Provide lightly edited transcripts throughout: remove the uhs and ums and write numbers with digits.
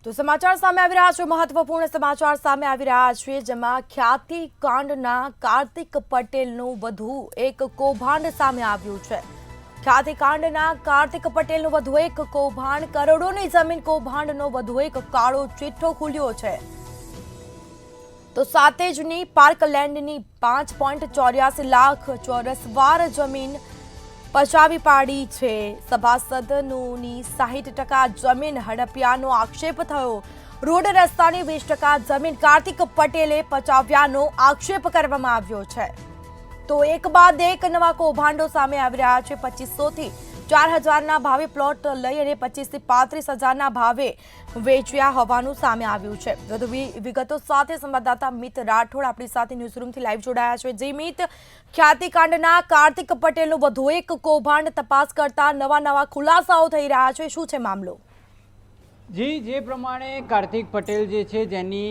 તો સમાચાર સામે આવી રહ્યા છે મહત્વપૂર્ણ સમાચાર સામે આવી રહ્યા છે જેમાં ખ્યાતિ કાંડના કાર્તિક પટેલનું વધુ એક કૌભાંડ સામે આવ્યું છે। ખ્યાતિ કાંડના કાર્તિક પટેલનું વધુ એક કૌભાંડ, કરોડોની જમીન કૌભાંડનો વધુ એક કાળો ચિઠ્ઠો ખુલ્યો છે। તો સાતેજની પાર્કલેન્ડની 5.84 લાખ ચોરસ વાર જમીન પચાવી પાડી છે। સભાસદોની 60% જમીન હડપ્યાનો આક્ષેપ થયો। રોડ રસ્તાની 20% જમીન કાર્તિક પટેલે પચાવ્યાનો આક્ષેપ કરવામાં આવ્યો છે। તો એક બાદ એક નવા કૌભાંડો સામે આવી રહ્યા છે। 2500 થી 4000ના ભાવે પ્લોટ લઈ અને 25 થી 35,000ના ભાવે વેચ્યા હોવાનું સામે આવ્યું છે। વધુ વિગતો સાથે સંવાદદાતા મિત રાઠોડ આપણી સાથે ન્યૂઝરૂમથી લાઈવ જોડાયા છે। જે મિત, ખ્યાતિકાંડના કાર્તિક પટેલનું વધુ એક કૌભાંડ તપાસ કરતા નવા ખુલાસાઓ થઈ રહ્યા છે, શું છે મામલો? જી, જે પ્રમાણે કાર્તિક પટેલ જે છે જેની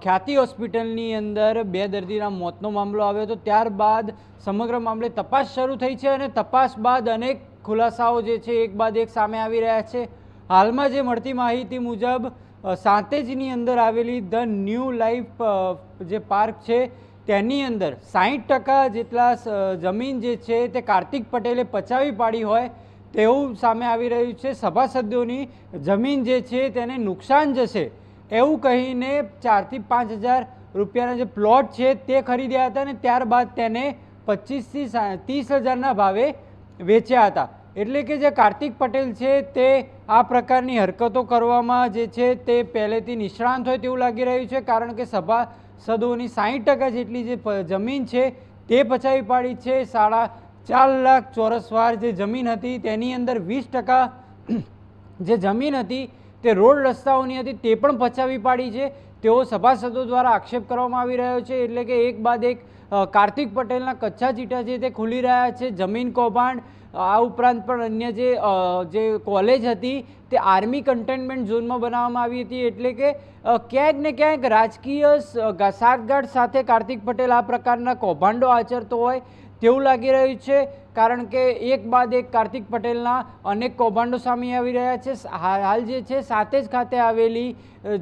ખ્યાતિ હોસ્પિટલની અંદર 2 દર્દીના મોતનો મામલો આવ્યો હતો, ત્યારબાદ સમગ્ર મામલે તપાસ શરૂ થઈ છે અને તપાસ બાદ અનેક ખુલાસાઓ જે છે એક બાદ એક સામે આવી રહ્યા છે। હાલમાં જે મળતી માહિતી મુજબ સાંતેજની અંદર આવેલી ધ ન્યૂ લાઈફ જે પાર્ક છે તેની અંદર 60% જેટલા જમીન જે છે તે કાર્તિક પટેલે પચાવી પાડી હોય તેવું સામે આવી રહ્યું છે। સભાસદોની જમીન જે છે તેને નુકસાન જશે એવું કહીને 4 થી 5,000 રૂપિયાના જે પ્લોટ છે તે ખરીદ્યા હતા અને ત્યારબાદ તેને 25 થી 30,000ના ભાવે વેચ્યા હતા। એટલે કે જે કાર્તિક પટેલ છે તે આ પ્રકારની હરકતો કરવામાં જે છે તે પહેલેથી નિષ્ણાંત હોય તેવું લાગી રહ્યું છે, કારણ કે સભાસદોની 60% જેટલી જે જમીન છે તે પચાવી પાડી છે। 4.5 લાખ ચોરસ વાર જે જમીન હતી તેની અંદર 20% જે જમીન હતી તે રોડ રસ્તાઓની હતી તે પણ પચાવી પાડી છે તેવો સભાસદો દ્વારા આક્ષેપ કરવામાં આવી રહ્યો છે। એટલે કે એક બાદ એક કાર્તિક પટેલના કચ્છા ચીટા છે તે ખુલી રહ્યા છે। જમીન કૌભાંડ, આ ઉપરાંત પણ અન્ય જે કોલેજ હતી તે આર્મી કન્ટેનમેન્ટ ઝોનમાં બનાવવામાં આવી હતી। એટલે કે ક્યાંક ને ક્યાંક રાજકીય સાઠગાંઠ સાથે કાર્તિક પટેલ આ પ્રકારના કૌભાંડો આચરતો હોય તેવું લાગી રહ્યું છે, કારણ કે એક બાદ એક કાર્તિક પટેલના અનેક કૌભાંડો સામે આવી રહ્યા છે। હાલ જે છે સાતેજ ખાતે આવેલી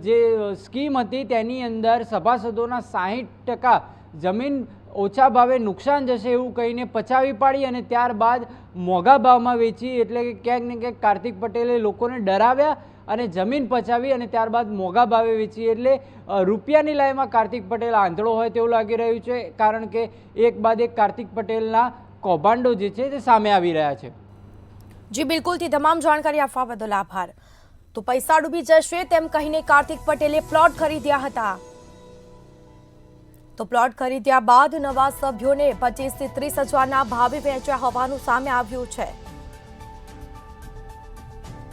જે સ્કીમ હતી તેની અંદર સભાસદોના 60% જમીન ઓછા ભાવે નુકસાન જશે એવું કહીને પચાવી પાડી અને ત્યારબાદ મોંઘા ભાવમાં વેચી। એટલે કે ક્યાંક ને ક્યાંક કાર્તિક પટેલે લોકોને ડરાવ્યા અને જમીન પચાવી અને ત્યારબાદ મોંઘા ભાવે વેચી। એટલે રૂપિયાની લાઈમાં કાર્તિક પટેલ આંધળો હોય તેવું લાગી રહ્યું છે, કારણ કે એક બાદ એક કાર્તિક પટેલના કૌભાંડો જે છે તે સામે આવી રહ્યા છે। જી બિલકુલથી તમામ જાણકારી આપવા બદલ આભાર। તો પૈસા ડૂબી જશે તેમ કહીને કાર્તિક પટેલે પ્લોટ ખરીદ્યા હતા। તો પ્લોટ ખરીદ્યા બાદ નવા સભ્યોને 25 થી 30,000ના ભાવે વેચ્યા હોવાનું સામે આવ્યું છે।